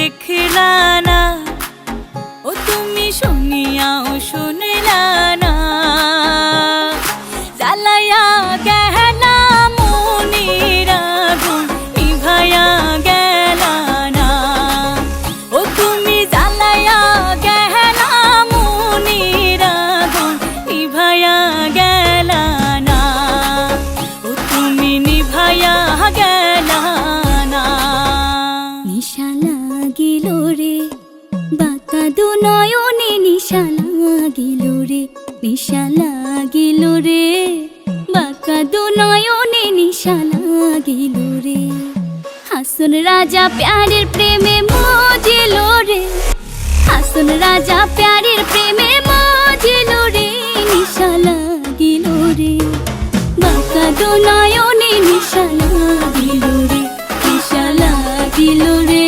দেখলা না, ও তুমি শুনিয়াও শুনলা না। জ্বালায়া গেলা মনের আগুন নিভায়া গেলা না, ও তুমি জ্বালায়া গেলা মনের আগুন নিভায়া গেলা না, ও তুমি নিভায়া গেলা না। নিশা লাগিল রে বাঁকা দু নয়নে, নিশা লাগিল রে, নিশা লাগিল রে বাঁকা দু নয়নে, নিশা লাগিল রে। হাসন রাজা প্যারের প্রেমে মজিল রে, হাসন রাজা প্যারের প্রেমে মজিল রে, নিশা লাগিল রে বাঁকা দু নয়নে, নিশা লাগিল রে, নিশা লাগিল রে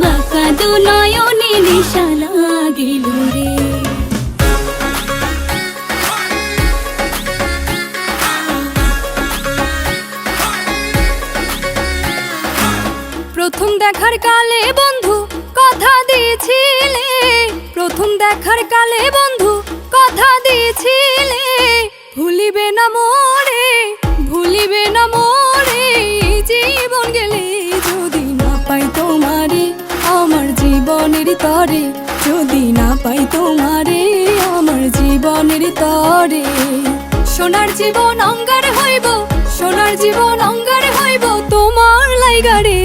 বাঁকা দু নয়নে, নিশা লাগিল রে। প্রথম দেখার কালে বন্ধু কথা দিয়েছিলে, প্রথম দেখার কালে বন্ধু কথা দিয়েছিলে, ভুলিবে না মোরে, ভুলিবে না মোরে, জীবন গেলে যদি না পাই তোমারে আমার জীবনের তরে, যদি না পাই তোমারে আমার জীবনের তরে। সোনার জীবন অঙ্গার হইব, সোনার জীবন অঙ্গার হইব তোমার লাইগারে,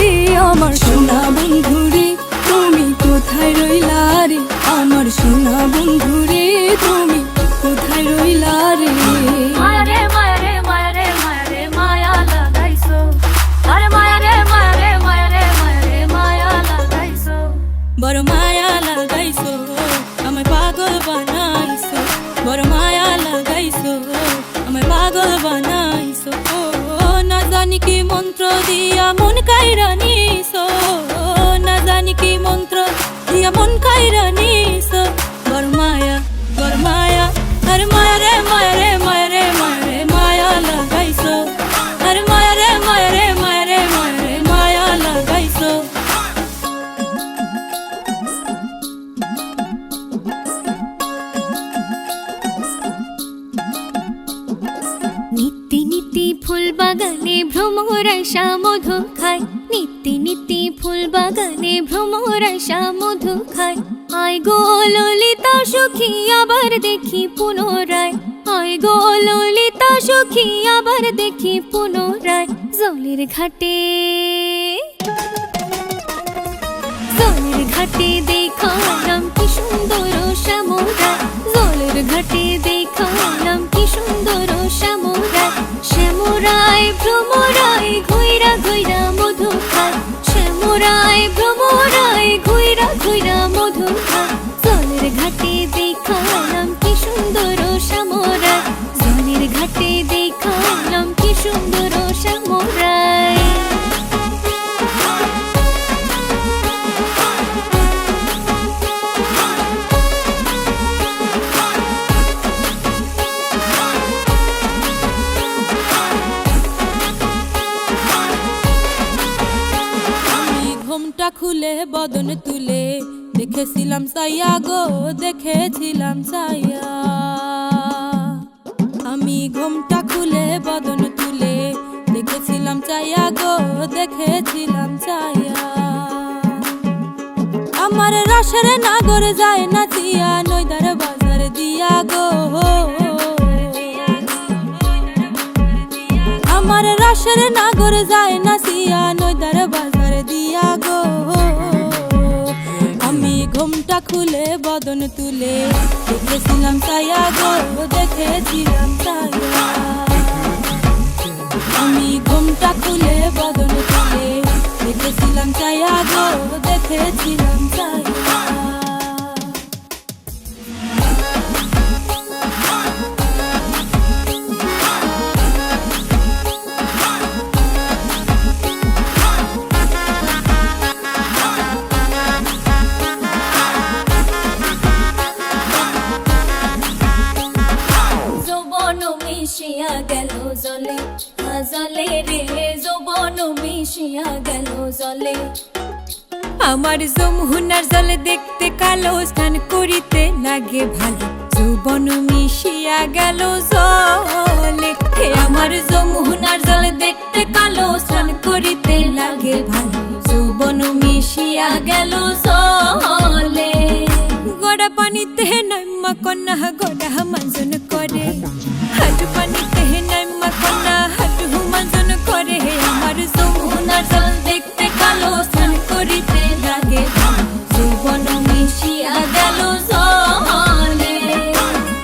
আমার সোনা বন্ধু রে তুমি কোথায় রইলা রে, আমার সোনা বন্ধু রে তুমি কোথায় রইলা রে। মায়ারে মায়ারে মায়ারে মায়ারে মায়া লাগাইছো, আরে মায়ারে মায়ারে মায়ারে মায়ারে মায়া লাগাইছো, বড় মায়া লাগাইছো আমায় পাগল বানাইছো, বড় মায়া লাগাইছো আমায় পাগল বানাইছো। না জানি কি মন্ত্র দিয়া মন কাইরা নিছো, না জানি কি মন্ত্র দিয়া মন কাইরা নিছো, বড় মায়া বড় মায়া, আরে মায়ারে মায়ারে মায়ারে মায়ারে মায়া লাগাইছো, আরে মায়ারে মায়ারে মায়ারে মায়ারে মায়া লাগাইছো। নিত্যি নিত্যি ফুল বাগানে ভ্রমর আশা মধু খায়, নিত্যি নিত্যি ফুল বাগানে ভ্রমর আশা মধু খায়। আয় গো ললিতা সখী আবার দেখি পুনরায়, আয় গো ললিতা সখী আবার দেখি পুনরায়। জলের ঘাটে জলের ঘাটে দেখালাম কি সুন্দর শ্যামরায়, জলের ঘাটে দেখালাম কি সুন্দর শ্যামরায়। শ্যামরায় ভ্রমরায় ঘুইরা ঘুইরা মধু খায়, শ্যামরায় ভ্রমরায় ঘুইরা ঘুইরা মধু খায়। জলের ঘাটে দেখালাম কি সুন্দর শ্যামরায়, জলের ঘাটে দেখালাম কি সুন্দর শ্যামরায়। ঘুমটা খুলে বদন তুলে দেখেছিলাম সাইয়া গো, দেখেছিলাম সাইয়া। আমি ঘুমটা খুলে বদন তুলে দেখেছিলাম চাইয়া গো, দেখেছিলাম চাইয়া। আমার রসের নাগর যায় নাচিয়া নইদার বাজার দিয়া গো, আমার রসের নাগর যায় নাচিয়া নইদার বাজার দিয়া গো। আমি ঘুমটা খুলে বদন তুলে দেখেছিলাম চাইয়া গো, দেখেছিলাম চাইয়া। আমি ঘুমটা খুলে বদন তুলে দেখেছিলাম চাইয়া গো, দেখেছিলাম চাইয়া। মিশিয়া গেল জলে, জলে রে যৌবন মিশিয়া গেল জলে। আমার যমুনার জল দেখতে কালো, স্নান করিতে লাগে ভালো, যৌবন মিশিয়া গেল জলে। হে আমার যমুনার জল দেখতে কালো, স্নান করিতে লাগে ভালো, যৌবন মিশিয়া গেল জলে। গড়া পানিতে নাইমা কন্যা গড়া মাজন করে, হাটু পানিতে নাইমা কন্যা হাটু মাজন করে। হে আমার যমুনার জল দেখতে কালো, স্নান করিতে লাগে ভালো, যৌবন মিশিয়া গেল জলে।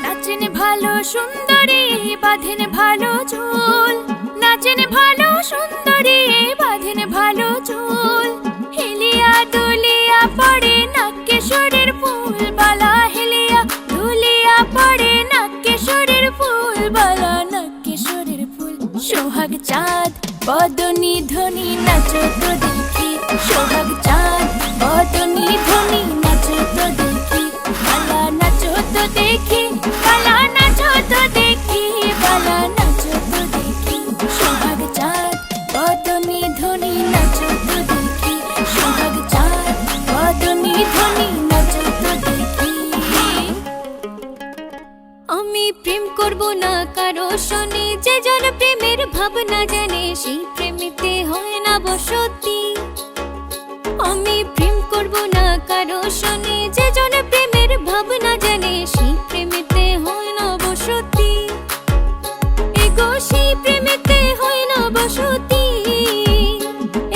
নাচেন ভালো সুন্দরী বাঁধেন ভালো চুল, নাচেন ভালো সুন্দরী বাঁধেন ভালো চুল। হেলিয়া দুলিয়া পড়ে নাকেশ্বরের ফুল বালা, হেলিয়া দুলিয়া পড়ে নাকেশ্বরের ফুল বালা, নাকেশ্বরের ফুল। সোহাগ চাঁদ বদনী ধ্বনি নাচো তো দেখি, সোহাগ চাঁদ বদনী ধ্বনি নাচো তো দেখি, বালা নাচো তো দেখি, বালা নাচো তো দেখি, বালা নাচো তো দেখি। সোহাগ চাঁদ বদনী ধ্বনি নাচো তো দেখি, সোহাগ চাঁদ বদনী ধ্বনি নাচো তো দেখি। আমি প্রেম করব না কারো শোনে, যে জন প্রেমের ভাবনা জানে সেই প্রেমেতে হয় না বসতি। আমি প্রেম করব না কারো শোনে, যে জন প্রেমের ভাবনা জানে সেই প্রেমেতে হয় না বসতি। এগো সেই প্রেমেতে হয় না বসতি,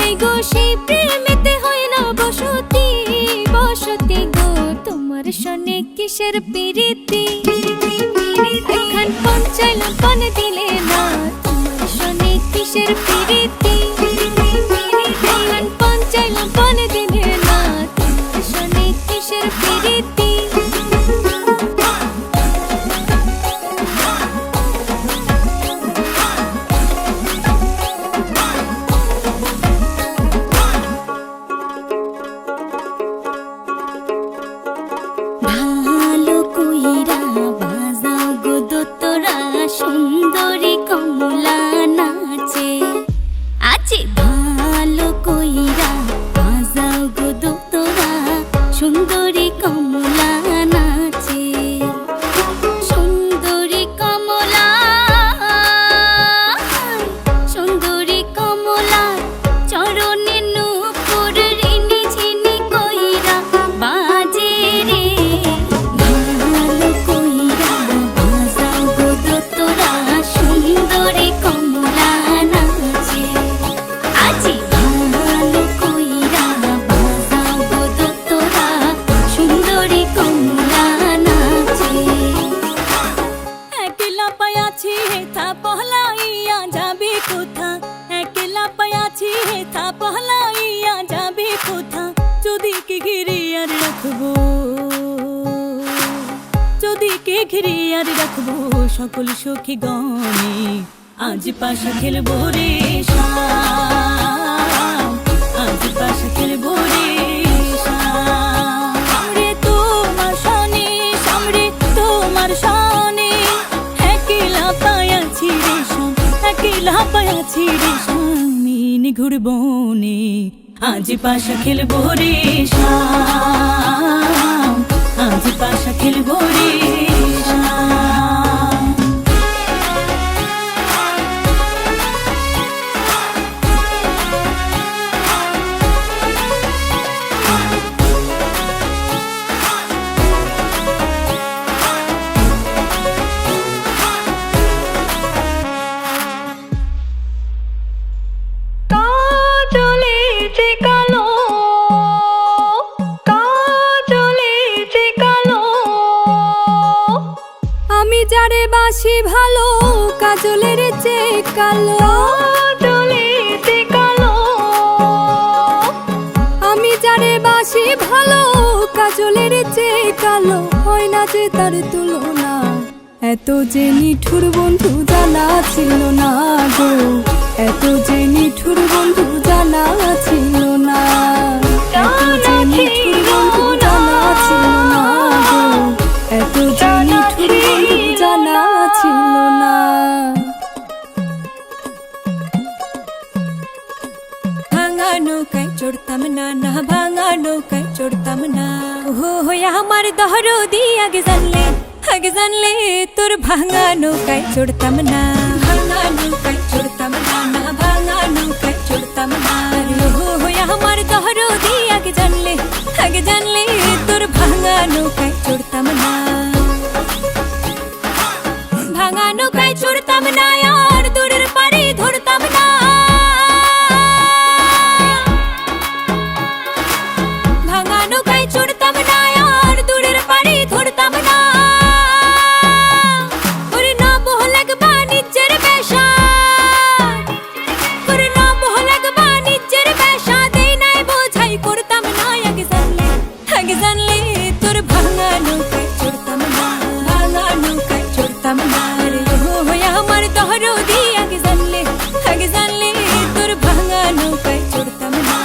এগো সেই প্রেমেতে হয় না বসতি। বসতি গো তোমার শোনে কিসের প্রীতি, এখন পণ চাইলাম পণ দিলে না, তোমার শোনে কিসের প্রীতি। এখন পণ চাইলাম পণ দিলে না, তোমার শোনে কিসের প্রীতি। ভালো কইরা বাজাও গো দোতরা, সুন্দরী কমলা নাচে আছে। ভালো কইরা বাজাও গো দোতরা, সুন্দরী কমলা নাচে। সুন্দরী কমলা, সুন্দরী কমলা চরণে নূপুর রিনি ঝিনি কইরা বাজে রে। ভালো কইরা বাজাও গো দোতরা, সুন্দরী কমলা নাচে আজি। ভালো কইরা বাজাও গো দোতরা, সুন্দরী কমলা নাচে। একলা পায়াছি হেথা পহলাইয়া যাবে কোথা, একলা পায়াছি হেথা পহলাইয়া যাবে কোথা। যদি কে ঘিরে আর রাখবো, যদি কে ঘিরে আর রাখবো সকল সখী গণে, আজ পাশা খেলবো রে শাম, আজ পাশা খেলবো রে শাম। সামরে তোমার শানে, সামরে তোমার শানে, একলা পায়াছি রে শাম, একলা পায়াছি রে শাম। নিঘুর বনে আজ পাশা খেলবো রে শাম, আজ পাশা খেলবো রে শাম। কাজলে যে কালো, কাজলে যে কালো, আমি যারে বাসি ভালো, কাজলের চেয়ে কালো। কাজলে যে কালো, আমি যারে বাসি ভালো, কাজলের চেয়ে কালো। হয় না যে তার তুলনা, এত যে নিঠুর বন্ধু জানা ছিল না গো, এত যে নিঠুর বন্ধু জানা ছিল না, এত যে নিঠুর বন্ধু জানা ছিল না গো, এত যে নিঠুর বন্ধু জানা ছিল না। ভাঙা নৌকায় চড়তাম না, না ভাঙা নৌকায় চড়তাম না। ও হইয়া আমার দহরদি আগে জানলে তোর ভাঙা নৌকায় চড়তাম না। ভাঙা নৌকায় চড়তাম না, না ভাঙা নৌকায় চড়তাম না। ও হইয়া আমার দহরদি আগে জানলে তোর ভাঙা নৌকায় চড়তাম না। ভাঙা নৌকায় চড়তাম না আর দূরের পাড়ি ধরতাম না। ভাঙা নৌকায় চড়তাম না আর দূরের পাড়ি ধরতাম না। ওরে নবহ লাগবা নিজের বেশা, ওরে নবহ লাগবা নিজের বেশা, দেই নাই বোঝাই করতাম না। আগে জানলে তোর ভাঙা নৌকায় চড়তাম না। ভাঙা নৌকায় চড়তাম না রে। ও হইয়া আমার দহরদি আগে জানলে তোর ভাঙা নৌকায় চড়তাম না।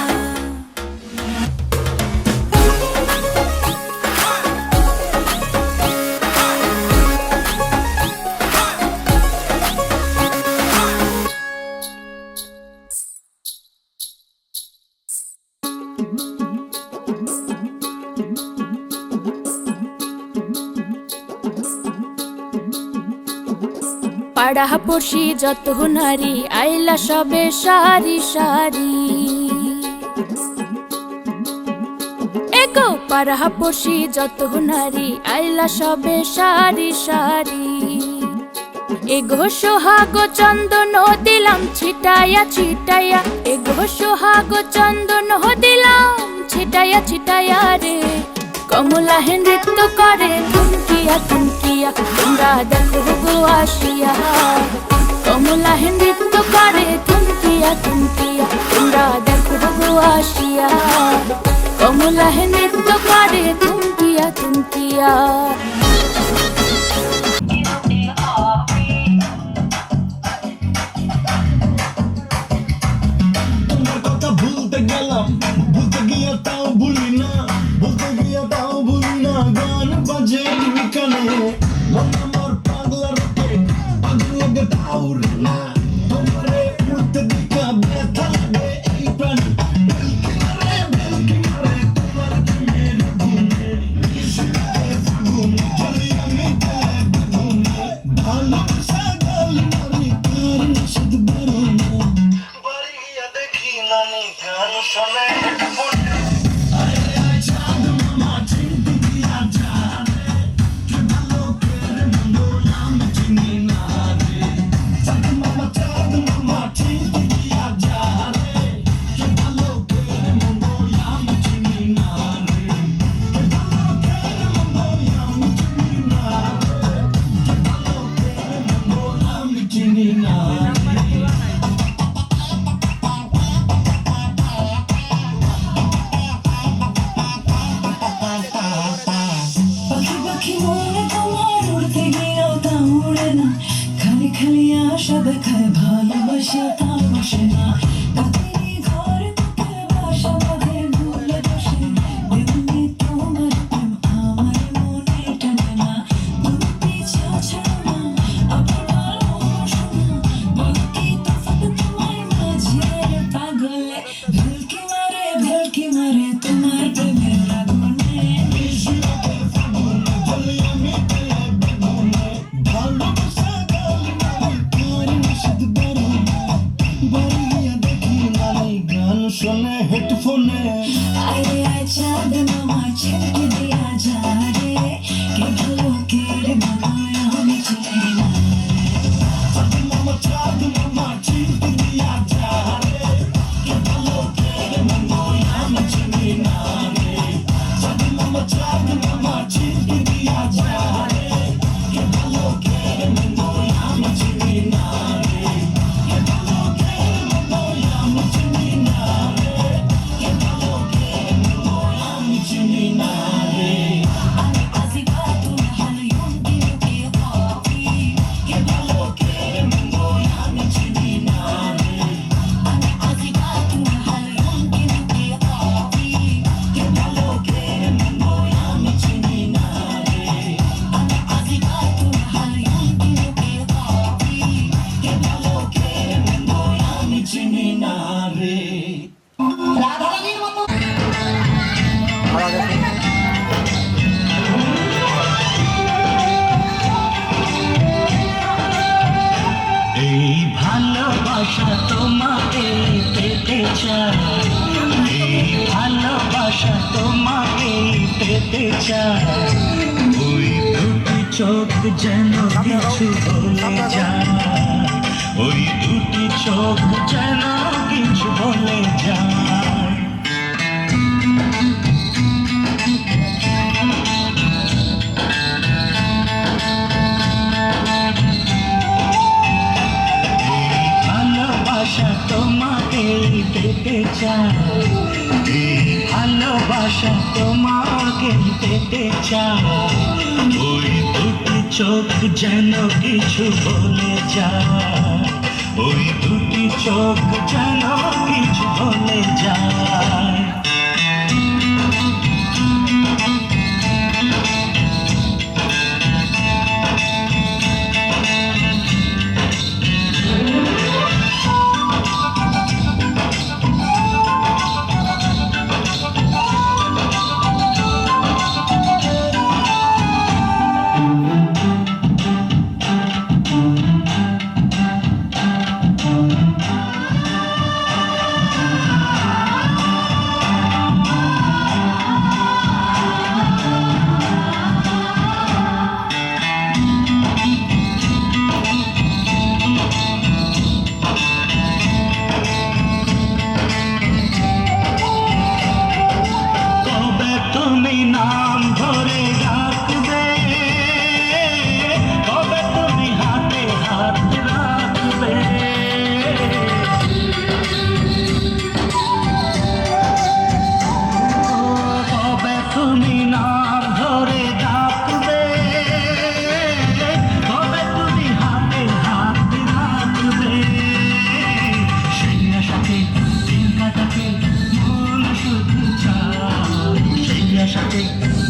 পাড়া পড়শি যত নারী আইলা সবে সারি সারি। এগো পাড়া পড়শি যত নারী আইলা সবে সারি সারি। এগো সোহাগ চন্দন দিলাম ছিটাইয়া ছিটাইয়া, এগো সোহাগ চন্দন দিলাম ছিটাইয়া ছিটাইয়া রে। কমলা হে নৃত্য করে থুমকিয়া থুমকিয়া, তোমরা দেখো গো আসিয়া। কমলা হে নৃত্য করে থুমকিয়া থুমকিয়া, তোমরা দেখো গো আসিয়া। কমলা হে নৃত্য করে থুমকিয়া থুমকিয়া। ভুলতে গেলাম, ভুলতে গিয়ে তাও ভুলি না, ভুলতে গিয়ে তাও ভুলি না। গান বাজে কানে, মন আমার পাগলা রকে, পাগল লাগে তাও রে না। তোমারে উড়তে দিকা ব্যথা লাগে এই প্রাণী, ভেলকি মারে তোমার প্রেমের ঘুমে। বিশুদ্ধে ফাগুন চলি আমি তেলে বেগুনে, ভালোবাসা গাল মারি কার নিষেধ বেরো না। বাড়িয়া দেখি নানি গান শোনে হেডফোনে। চাঁদ মামা চিনতে দিয়া জানে, কে ভালো কে মন্দ আমি চিনি না রে। চাঁদ মামা চিনতে দিয়া জানে, কে ভালো কে মন্দ আমি চিনি না রে। কে ভালো কে মন্দ আমি চিনি না রে। কে ভালো কে মন্দ আমি চিনি না রে। পাখি পাখি মনে তোমার উড়তে গিয়েও তা উড়ে না, খালি খালি আশা দেখায় ভালোবাসা তা বসে না। কাতেরই ঘরে তোকে বাসা বাঁধে ভুলে বসে, এমনি তোমার প্রেম আমার মনে টানে না। তুমি পিছা ছাড়ো না, আপনার বসো না, বলো কি তফাৎ তোমার মাঝে রে পাগলে। ভেলকি মারে তোমার প্রেমের আগুনে। বিশুদ্ধে ফাগুন চলি আমি তেলে বেগুনে, ভালোবাসা গাল মারি কার নিষেধ বেরো না। বাড়িয়া দেখি চায়, ওই দুটি চোখ যেন কিছু বলে যায়, ওই দুটি চোখ যেন কিছু বলে যায়। এই ভালোবাসা তোমাকে পেতে চায়, এই ভালোবাসা তোমাকে পেতে চায়, ওই দুটি চোখ যেন কিছু বলে যায়, ওই দুটি চোখ যেন কিছু বলে যায়।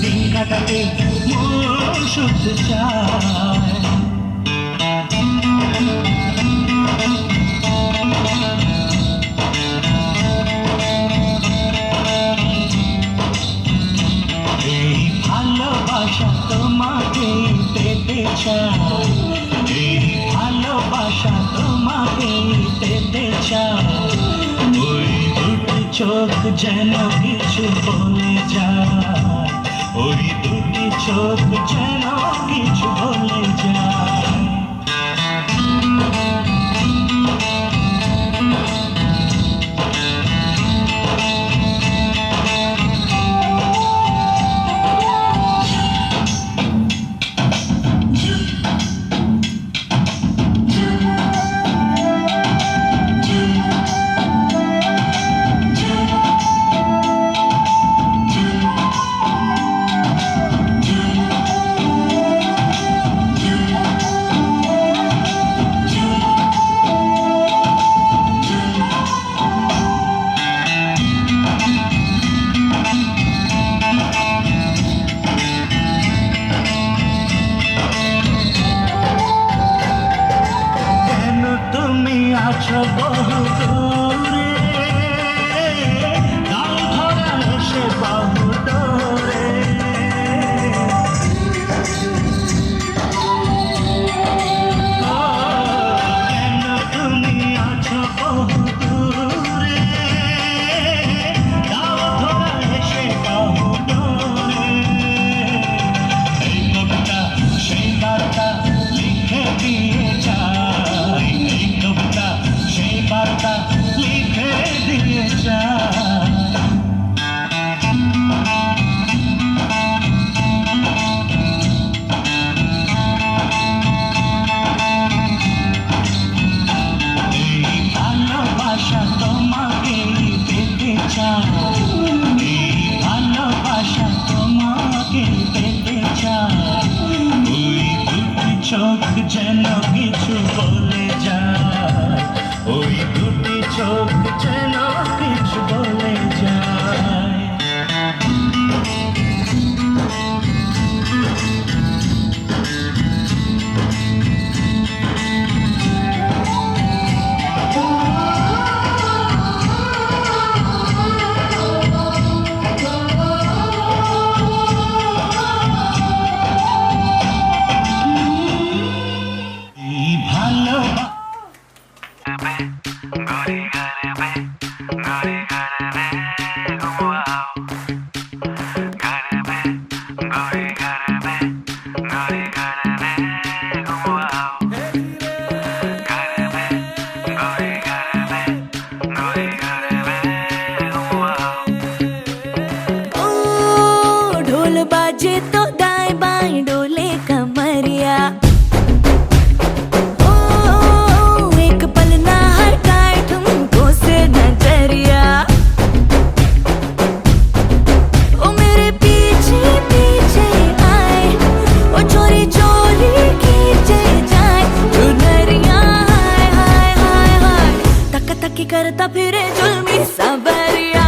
দিন কাটাতে মন শুধু চায়। এই ভালোবাসা তোমাকে পেতে চায়, এই ভালোবাসা তোমাকে পেতে চায়, ওই দুটি চোখ যেন কিছু বলে যায়, ওই দুটি চোখ যেন কিছু বলে যায়। আছো বহু দূরে, গাল ধরা এসে বহু দূরে, কেন তুমি আছো বহু দূরে, গাল ধরা এসে বহু দূরে। এই কবিতা সেই বার্তা লিখে দিয়ে যায়, এই কবিতা সেই বার্তা লিখে দিয়ে যায়। এই ভালোবাসা তোমাকে পেতে চায়, এই ভালোবাসা তোমাকে পেতে চায়, ওই দুটি চোখ যেন কিছু বলে যায়, ওই দুটি চোখ যেন কিছু বলে যায়। এই ভালোবাসা नजरिया ओ एक पल ना हटाए तुमको से नजरिया ओ मेरे पीछे पीछे आए ओ चोरी चोरी खींचे जाए चुनरिया हाय हाय हाय हाय तक तक करता फिरे जुल्मी सबरिया